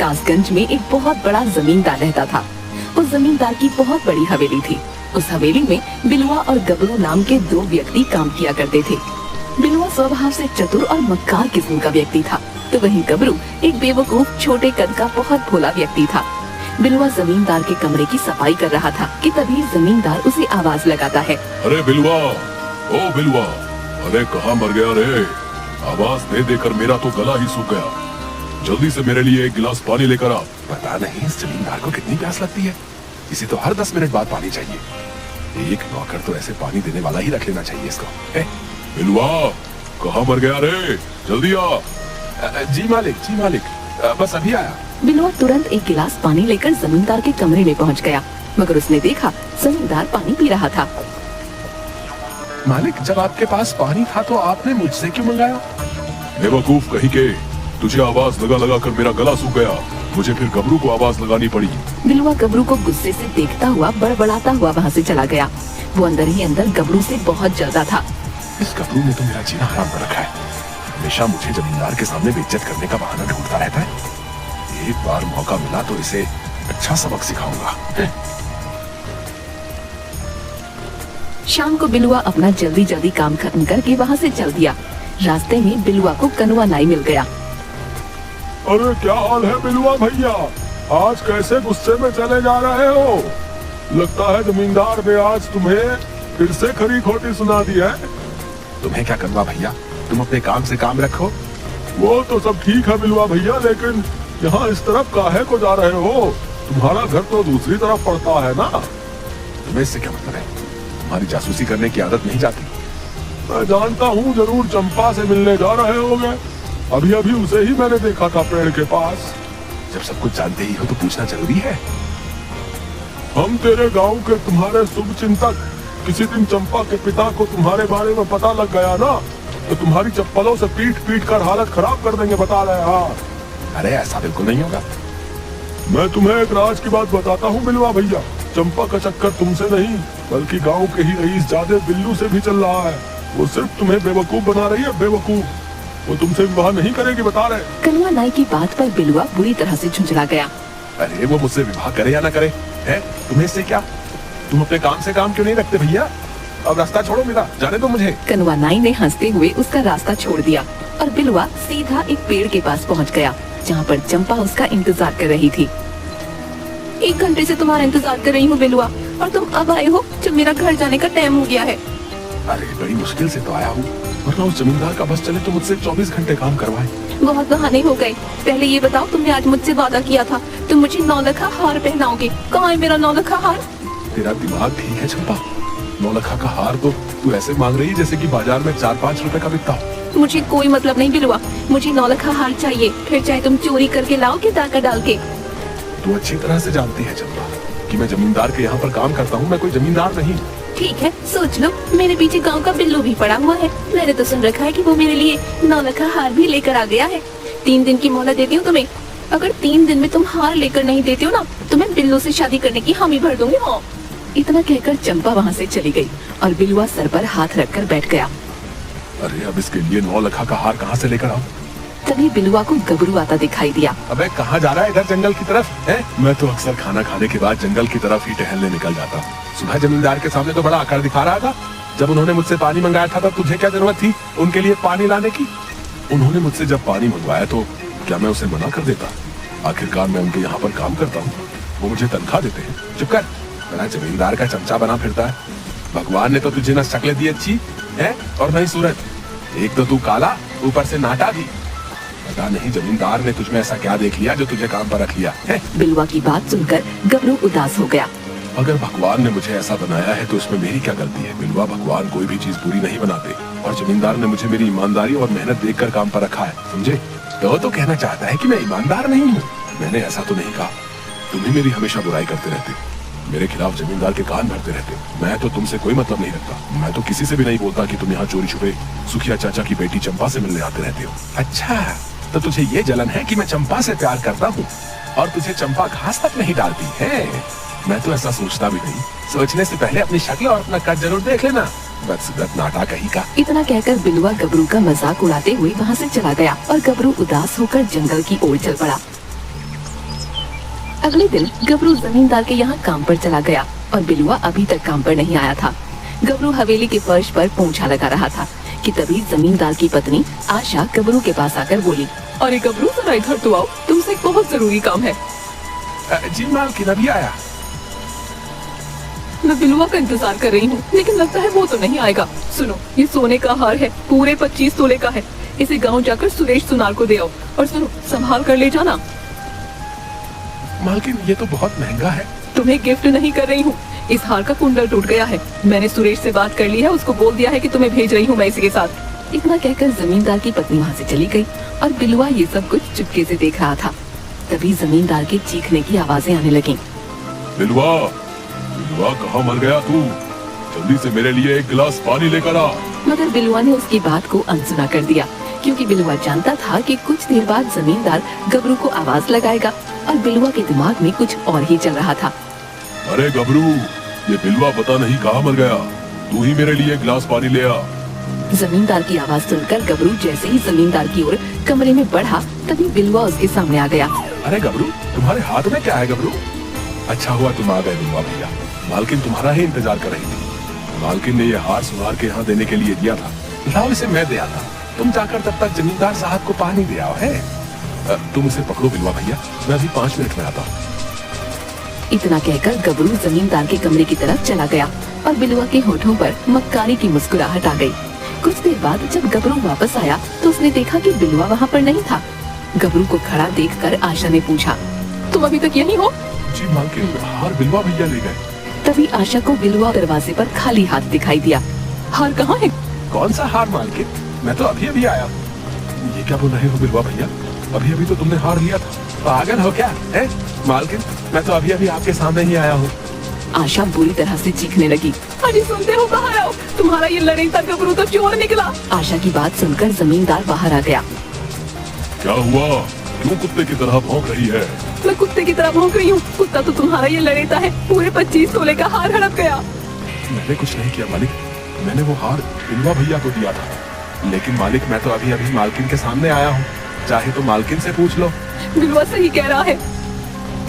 कासगंज में एक बहुत बड़ा जमींदार रहता था। उस जमींदार की बहुत बड़ी हवेली थी। उस हवेली में बिलुआ और गबरू नाम के दो व्यक्ति काम किया करते थे। बिलुआ स्वभाव से चतुर और मक्कार किस्म का व्यक्ति था, तो वहीं गबरू एक बेवकूफ छोटे कद का बहुत भोला व्यक्ति था। बिलुआ जमींदार के कमरे की सफाई कर रहा था कि तभी जमींदार उसे आवाज लगाता है। अरे बिलुआ, ओ बिलुआ, अरे कहाँ मर गया रे? आवाज दे देकर मेरा तो गला ही सूख गया। जल्दी से मेरे लिए एक गिलास पानी लेकर आ। पता नहीं इस जमींदार को कितनी प्यास लगती है। इसे तो हर 10 मिनट बाद पानी चाहिए। एक नौकर तो ऐसे पानी देने वाला ही रख लेना चाहिए इसको। बिलुआ, कहाँ मर गया रे? जल्दी आ। जी मालिक, जी मालिक, बस अभी आया। बिलुआ तुरंत एक गिलास पानी लेकर जमींदार के कमरे में पहुंच गया, मगर उसने देखा जमींदार पानी पी रहा था। मालिक, जब आपके पास पानी था तो आपने मुझसे क्यों मंगाया? बेवकूफ कहीं के, तुझे आवाज लगा लगा कर मेरा गला सूख गया। मुझे फिर गबरू को आवाज लगानी पड़ी। बिलुआ गबरू को गुस्से से देखता हुआ बड़बड़ाता हुआ वहाँ से चला गया। वो अंदर ही अंदर गबरू से बहुत जलता था। इस गबरू ने तो मेरा जीना हराम कर रखा है। हमेशा मुझे जमींदार के सामने बेइज्जत करने का बहाना ढूंढता रहता है। एक बार मौका मिला तो इसे अच्छा सबक सिखाऊंगा। शाम को बिलुआ अपना जल्दी जल्दी काम खत्म करके वहाँ से चल दिया। रास्ते में बिलुआ को कनुआ नाई मिल गया। अरे क्या हाल है बिलुआ भैया? आज कैसे गुस्से में चले जा रहे हो? लगता है जमींदार ने आज तुम्हें फिर से खरी खोटी सुना दी है। तुम्हें क्या करवा भैया, तुम अपने काम से काम रखो। वो तो सब ठीक है बिलुआ भैया, लेकिन यहाँ इस तरफ काहे को जा रहे हो? तुम्हारा घर तो दूसरी तरफ पड़ता है ना। तुम्हें इससे क्या मतलब है? तुम्हारी जासूसी करने की आदत नहीं जाती। मैं जानता हूँ, जरूर चंपा से मिलने जा रहे होंगे। अभी अभी उसे ही मैंने देखा था पेड़ के पास। जब सब कुछ जानते ही हो तो पूछना जरूरी है। हम तेरे गांव के तुम्हारे शुभ चिंतक, किसी दिन चंपा के पिता को तुम्हारे बारे में पता लग गया ना, तो तुम्हारी चप्पलों से पीट पीट कर हालत खराब कर देंगे, बता रहे। हाँ, अरे ऐसा बिल्कुल नहीं होगा। मैं तुम्हें एक राज की बात बताता हूँ बिलुआ भैया। चंपा का चक्कर तुमसे नहीं, बल्कि गांव के ही रईस जादे बिल्लू से भी चल रहा है। वो सिर्फ तुम्हें बेवकूफ बना रही है, बेवकूफ। वो तुमसे विवाह नहीं करेगी, बता रहे। कनुआ नाई की बात पर बिलुआ बुरी तरह से झुंझला गया। अरे वो मुझसे विवाह करे या ना करे, है तुम्हें इससे क्या? तुम अपने काम से काम क्यों नहीं रखते भैया? अब रास्ता छोड़ो मेरा, जाने दो मुझे। कनुआ नाई ने हंसते हुए उसका रास्ता छोड़ दिया और बिलुआ सीधा एक पेड़ के पास पहुंच गया, जहाँ पर चंपा उसका इंतजार कर रही थी। 1 घंटे से तुम्हारा इंतजार कर रही हूँ बिलुआ, और तुम अब आए हो जब मेरा घर जाने का टाइम हो गया है। अरे बड़ी मुश्किल से तो आया हूँ, वरना उस जमींदार का बस चले तो मुझसे 24 घंटे काम करवाए। बहुत बहाने हो गए। पहले ये बताओ, तुमने आज मुझसे वादा किया था तुम मुझे 9 लखा हार पहनाओगे। कहाँ है मेरा 9 लखा हार? तेरा दिमाग ठीक है चंपा? 9 लखा का हार तो तू ऐसे मांग रही है जैसे कि बाजार में 4-5 रुपए का बिकता हो। मुझे कोई मतलब नहीं बिलुआ, मुझे 9 लखा हार चाहिए, फिर चाहे तुम चोरी करके लाओ कि डाका डाल के। तू अच्छी तरह से जानती है चंपा कि मैं जमींदार के यहाँ पर काम करता हूँ, मैं कोई जमींदार नहीं। ठीक है, सोच लो, मेरे पीछे गांव का बिल्लू भी पड़ा हुआ है। मैंने तो सुन रखा है कि वो मेरे लिए 9 लखा हार भी लेकर आ गया है। 3 दिन की मोहलत देती हूँ तुम्हें। अगर 3 दिन में तुम हार लेकर नहीं देते हो ना, तो मैं बिल्लू से शादी करने की हामी भर दूंगी। हाँ। इतना कहकर चंपा वहाँ से चली गई और बिलुआ सर पर हाथ रखकर बैठ गया। अरे अब इसके लिए 9 लखा का हार कहाँ से लेकर आऊँ? तभी बिलुआ को गबरू आता दिखाई दिया। अबे कहाँ जा रहा है? इधर जंगल की तरफ है? मैं तो अक्सर खाना खाने के बाद जंगल की तरफ ही टहलने निकल जाता। सुबह जमींदार के सामने तो बड़ा आकर दिखा रहा था। जब उन्होंने मुझसे पानी मंगाया था तब तुझे क्या जरूरत थी उनके लिए पानी लाने की? उन्होंने मुझसे जब पानी मंगवाया तो क्या मैं उसे मना कर देता? आखिरकार मैं उनके यहाँ पर काम करता हूँ, वो मुझे तनख्वाह देते हैं। चुप कर, बड़ा जमींदार का चमचा बना फिरता है। भगवान ने तो तुझे न शक्लें दी अच्छी है और न ही सूरत। एक तो तू काला, ऊपर से नाटा भी। पता नहीं जमींदार ने तुझमें ऐसा क्या देख लिया जो तुझे काम पर रख लिया है। बिलुआ की बात सुनकर गबरू उदास हो गया। अगर भगवान ने मुझे ऐसा बनाया है तो इसमें मेरी क्या गलती है? बिलुआ, भगवान कोई भी चीज पूरी नहीं बनाते, और जमींदार ने मुझे मेरी ईमानदारी और मेहनत देखकर काम पर रखा है, समझे? तो कहना चाहता है कि मैं ईमानदार नहीं हूँ। मैंने ऐसा तो नहीं कहा। तुम ही मेरी हमेशा बुराई करते रहते, मेरे खिलाफ जमींदार के कान भरते रहते। मैं तो तुमसे कोई मतलब नहीं रखता। मैं तो किसी से भी नहीं बोलता कि तुम यहाँ चोरी छुपे सुखिया चाचा की बेटी चंपा से मिलने आते रहते हो। अच्छा, तो तुझे ये जलन है कि मैं चंपा से प्यार करता हूँ और तुझे चंपा घास तक नहीं डालती है? मैं तो ऐसा सोचता भी नहीं। सोचने से पहले अपनी शक्ल और अपना कद जरूर देख लेना। बदसूरत नाटा कहीं का। इतना कहकर बिलुआ गबरू का मजाक उड़ाते हुए वहाँ से चला गया और गबरू उदास होकर जंगल की ओर चल पड़ा। अगले दिन गबरू जमींदार के यहाँ काम पर चला गया और बिलुआ अभी तक काम पर नहीं आया था। गबरू हवेली के फर्श पर पोंछा लगा रहा था कि तभी जमींदार की पत्नी आशा गबरू के पास आकर बोली, अरे गबरू जरा इधर तो आओ, तुमसे एक बहुत जरूरी काम है। जी मालकिन अभी आया। मैं बिलुआ का इंतजार कर रही हूँ, लेकिन लगता है वो तो नहीं आएगा। सुनो, ये सोने का हार है, पूरे 25 तोले का है। इसे गांव जाकर सुरेश सुनार को दे आओ और सुनो, संभाल कर ले जाना। मालकिन ये तो बहुत महंगा है। तुम्हें गिफ्ट नहीं कर रही हूँ, इस हार का कुंडल टूट गया है। मैंने सुरेश से बात कर ली है, उसको बोल दिया है कि तुम्हें भेज रही हूँ मैं इसी के साथ। इतना कहकर जमींदार की पत्नी वहाँ से चली गई और बिलुआ ये सब कुछ चुपके से देख रहा था। तभी जमींदार के चीखने की आवाजें आने लगी। बिलवा, बिलवा कहाँ मर गया तू? जल्दी से मेरे लिए एक गिलास पानी लेकर आ। मगर बिलुआ ने उसकी बात को अनसुना कर दिया, क्योंकि बिलुआ जानता था कि कुछ देर बाद जमींदार गबरू को आवाज लगाएगा और बिलुआ के दिमाग में कुछ और ही चल रहा था। अरे गबरू, ये बिलवा पता नहीं कहाँ मर गया, तू ही मेरे लिए एक गिलास पानी ले आ। जमींदार की आवाज सुनकर गबरू जैसे ही जमींदार की ओर कमरे में बढ़ा, तभी बिलुआ उसके सामने आ गया। अरे गबरू, तुम्हारे हाथ में क्या है गबरू? अच्छा हुआ तुम आ गए बिलवा भैया, मालकिन तुम्हारा ही इंतजार कर रही थी। मालकिन ने ये हार सुनार के यहाँ देने के लिए दिया था, लाओ इसे मैं दे आता। तुम जाकर तब तक जमींदार साहब को पानी दे आओ है। तुम इसे पकड़ो बिलवा भैया, मैं अभी 5 मिनट में आता हूँ। इतना कहकर गबरू जमींदार के कमरे की तरफ चला गया और बिलुआ के होठों पर मक्कारी की मुस्कुराहट आ गई। कुछ देर बाद जब गबरू वापस आया तो उसने देखा कि बिलुआ वहाँ पर नहीं था। गबरू को खड़ा देखकर आशा ने पूछा, तुम अभी तक यहीं हो? जी मालकिन, हार बिलवा भैया ले गए। तभी आशा को बिलुआ दरवाजे पर खाली हाथ दिखाई दिया। हार कहाँ है? कौन सा हार मालकिन, मैं तो अभी अभी आया। ये क्या बोल रहे हो बिलवा भैया, अभी अभी तो तुमने हार लिया था। पागल हो क्या है मालकिन, मैं तो अभी अभी आपके सामने ही आया हूँ। आशा बुरी तरह से चीखने लगी, अरे सुनते हो, बाहर आओ, तुम्हारा ये लड़ेता गबरू तो चोर निकला। आशा की बात सुनकर जमींदार बाहर आ गया। क्या हुआ, क्यों कुत्ते की तरह भौंक रही है? मैं कुत्ते की तरह भौंक रही हूँ, कुत्ता तो तुम्हारा ये लड़ेता है, पूरे 25 तोले का हार हड़प गया। मैंने कुछ नहीं किया मालिक, मैंने वो हार बिलवा भैया को दिया था। लेकिन मालिक मैं तो अभी अभी मालकिन के सामने आया हूँ, चाहे तो मालकिन से पूछ लो। बिलुआ सही कह रहा है।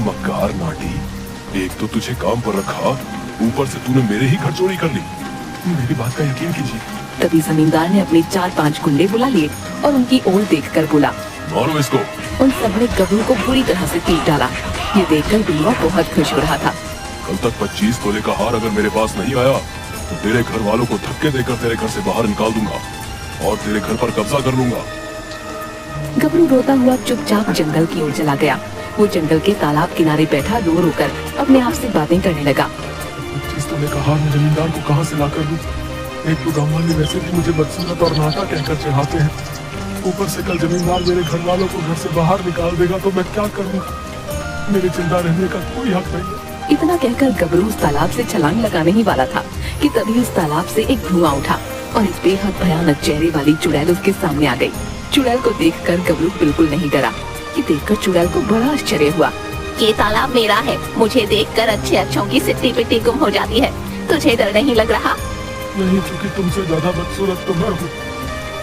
मक्कार नाटी, एक तो तुझे काम पर रखा, ऊपर से तूने मेरे ही घर चोरी कर ली। मेरी बात का यकीन कीजिए। तभी जमींदार ने अपने 4-5 गुंडे बुला लिए और उनकी ओर देखकर बोला, मारो इसको। उन सब ने गबरू को बुरी तरह से पीट डाला। ये देखकर बिलुआ बहुत खुश हो रहा था। कल तक 25 तोले का हार अगर मेरे पास नहीं आया तो तेरे घर वालों को धक्के देकर तेरे घर से बाहर निकाल दूंगा और तेरे घर पर कब्जा कर लूंगा। गबरू रोता हुआ चुपचाप जंगल की ओर चला गया। वो जंगल के तालाब किनारे बैठा रो रो कर अपने आप से बातें करने लगा। 25 तोले का हार मैं जमींदार को कहाँ से ला कर दूं? एक तो गाँव वाले वैसे भी मुझे बदसूरत और नाटा कहकर चढ़ाते हैं, ऊपर से कल जमींदार मेरे घर वालों को घर से बाहर निकाल देगा तो मैं क्या करूँ? मेरे जिंदा रहने का कोई हक नहीं है। इतना कहकर गबरू उस तालाब से छलांग लगाने ही वाला था कि तभी उस तालाब से एक धुआं उठा और एक बेहद भयानक चेहरे वाली चुड़ैल उसके सामने आ गई। चुड़ैल को देखकर गबरू बिल्कुल नहीं डरा। ये देखकर चुड़ैल को बड़ा आश्चर्य हुआ। ये तालाब मेरा है, मुझे देखकर अच्छे अच्छों की सिट्टी पिट्टी गुम हो जाती है, तुझे डर नहीं लग रहा? नहीं, क्योंकि तुमसे ज्यादा बदसूरत तो मैं हूँ,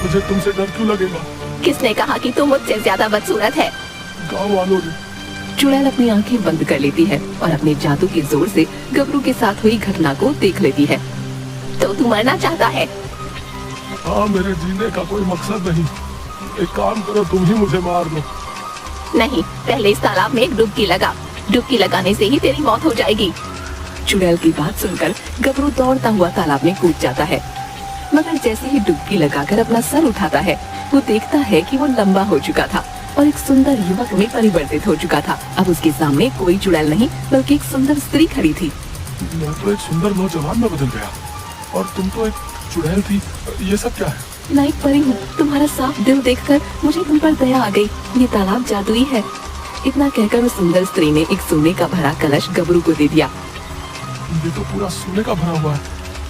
मुझे तुमसे डर क्यों लगेगा? किसने कहा कि तू मुझसे ज्यादा बदसूरत है? गाँव वालों ने। चुड़ैल अपनी आंखें बंद कर लेती है और अपने जादू के जोर से गबरू के साथ हुई घटना को देख लेती है। तो तू मरना चाहता है? हाँ, मेरे जीने का कोई मकसद नहीं। एक काम करो, तुम ही मुझे मार दो। नहीं, पहले इस तालाब में एक डुबकी लगा, डुबकी लगाने से ही तेरी मौत हो जाएगी। चुड़ैल की बात सुनकर गबरू दौड़ता हुआ तालाब में कूद जाता है, मगर जैसे ही डुबकी लगाकर अपना सर उठाता है वो देखता है कि वो लंबा हो चुका था और एक सुंदर युवक में परिवर्तित हो चुका था। अब उसके सामने कोई चुड़ैल नहीं बल्कि एक सुंदर स्त्री खड़ी थी। मैं तो एक सुंदर नौजवान में बदल गया और तुम तो एक चुड़ैल थी, ये सब क्या है? मैं एक परी हूँ, तुम्हारा साफ दिल देखकर मुझे तुम पर दया आ गई। ये तालाब जादुई है। इतना कहकर उस सुंदर स्त्री ने एक सोने का भरा कलश गबरू को दे दिया। ये तो पूरा सोने का भरा हुआ है,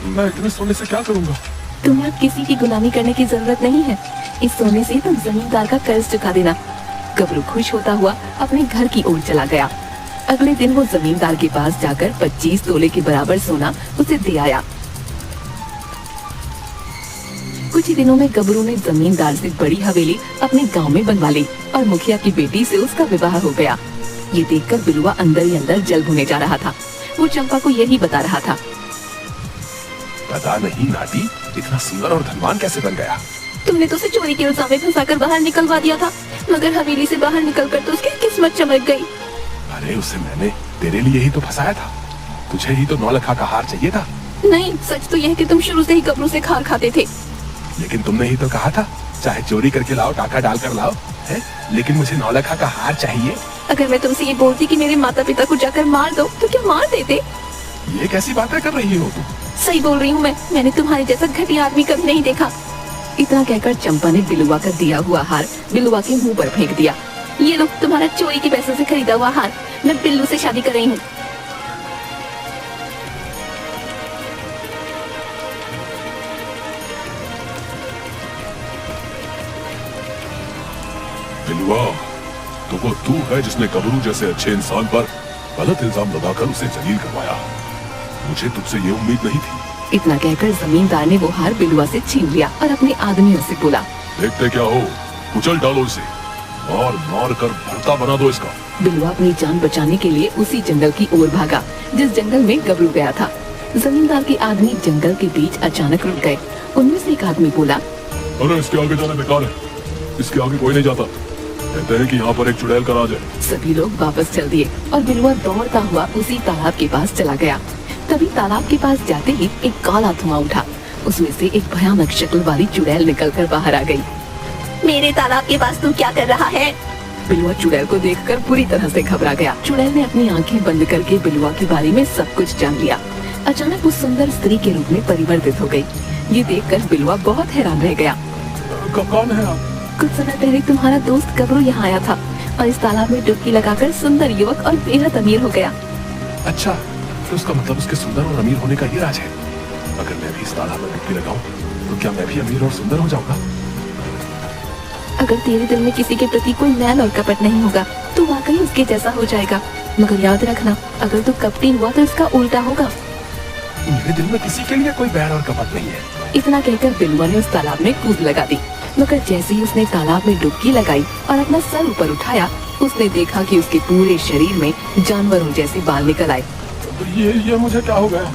मैं इतने सोने से क्या करूँगा? तुम्हें अब किसी की गुलामी करने की जरूरत नहीं है, इस सोने से तुम जमींदार का कर्ज चुका देना। गबरू खुश होता हुआ अपने घर की ओर चला गया। अगले दिन वो जमींदार के पास जाकर 25 तोले के बराबर सोना उसे दे आया। कुछ ही दिनों में गबरू ने जमींदार से बड़ी हवेली अपने गांव में बनवा ली और मुखिया की बेटी से उसका विवाह हो गया। ये देखकर बिलुआ अंदर ही अंदर जल भुने जा रहा था। वो चंपा को यही बता रहा था। पता नहीं नाटी इतना सुंदर और धनवान कैसे बन गया। तुमने तो उसे चोरी के इल्जाम में फंसाकर बाहर निकलवा दिया था, मगर हवेली से बाहर निकलकर तो उसकी किस्मत चमक गई। अरे उसे मैंने तेरे लिए ही तो फंसाया था। तुझे ही तो 9 लाख का हार चाहिए था। नहीं, सच तो यह है कि तुम शुरू से ही गबरू से खार खाते थे। लेकिन तुमने ही तो कहा था चाहे चोरी करके लाओ, टाका डाल कर लाओ, है? लेकिन मुझे 9 लाख का हार चाहिए। अगर मैं तुमसे ये बोलती कि मेरे माता पिता को जाकर मार दो तो क्या मार देते? ये कैसी बातें कर रही हो तुम? सही बोल रही हूँ मैंने तुम्हारे जैसा घटिया आदमी कभी नहीं देखा। इतना कहकर चंपा ने बिलुआ का दिया हुआ हार बिलुआ के मुंह पर फेंक दिया। ये लो तुम्हारा चोरी के पैसे से खरीदा हुआ हार, मैं बिल्लू से शादी कर रही हूँ। बिलुआ, तो वो तू है जिसने गबरू जैसे अच्छे इंसान पर गलत इल्जाम लगाकर उसे जलील करवाया। मुझे तुझसे ये उम्मीद नहीं थी। इतना कहकर जमींदार ने वो हार बिलुआ से छीन लिया और अपने आदमियों से बोला, देखते क्या हो, कुचल डालो इसे, मार मार कर भरता बना दो इसका। बिलुआ अपनी जान बचाने के लिए उसी जंगल की ओर भागा जिस जंगल में गबरू गया था। जमींदार के आदमी जंगल के बीच अचानक रुक गए। उनमें से एक आदमी बोला, अरे इसके आगे जाना बेकार है, इसके आगे कोई नहीं जाता। कहते हैं कि यहाँ पर एक चुड़ैल का राज है। सभी लोग वापस चल दिए और बिलुआ दौड़ता हुआ उसी तालाब के पास चला गया। तभी तालाब के पास जाते ही एक काला धुआं उठा। उसमें से एक भयानक शक्ल वाली चुड़ैल निकलकर बाहर आ गई। मेरे तालाब के पास तू क्या कर रहा है? बिलुआ चुड़ैल को देखकर पूरी तरह से घबरा गया। चुड़ैल ने अपनी आंखें बंद करके बिलुआ के बारे में सब कुछ जान लिया। अचानक वो सुंदर स्त्री के रूप में परिवर्तित हो गई। ये देखकर बिलुआ बहुत हैरान रह गया। कौन है आप? कुछ समय पहले तुम्हारा दोस्त गबरू यहाँ आया था और इस तालाब में डुबकी लगाकर सुंदर युवक और बेहद अमीर हो गया। अच्छा, तो उसका मतलब उसके सुंदर और अमीर होने का ये राज है। अगर मैं भी इस तालाब में डुबकी लगाऊं, तो क्या मैं भी अमीर और सुंदर हो जाऊंगा? अगर तेरे दिल में किसी के प्रति कोई मैल और कपट नहीं होगा तो वाकई उसके जैसा हो जाएगा। मगर याद रखना, अगर तू कपटी हुआ तो इसका उल्टा होगा। मेरे दिल में किसी के लिए कोई बैर और कपट नहीं है। इतना कहकर बिलुआ ने उस तालाब में कूद लगा दी। मगर जैसे ही उसने तालाब में डुबकी लगाई और अपना सर ऊपर उठाया, उसने देखा कि उसके पूरे शरीर में जानवरों जैसे बाल निकल आए। ये मुझे क्या हो गया?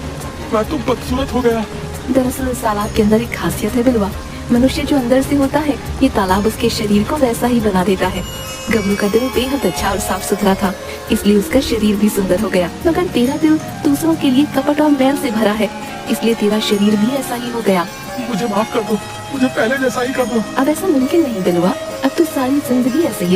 मैं तो बदसूरत हो गया। दरअसल इस तालाब के अंदर एक खासियत है बिलुआ। मनुष्य जो अंदर से होता है, ये तालाब उसके शरीर को वैसा ही बना देता है। गबरू का दिल बेहद अच्छा और साफ सुथरा था, इसलिए उसका शरीर भी सुंदर हो गया। मगर तेरा दिल दूसरों के लिए कपट और मैल से भरा है, इसलिए तेरा शरीर भी ऐसा ही हो गया। मुझे माफ कर दो, मुझे पहले जैसा ही कर दो। अब ऐसा मुमकिन नहीं बिलुआ, अब तो सारी जिंदगी ऐसे ही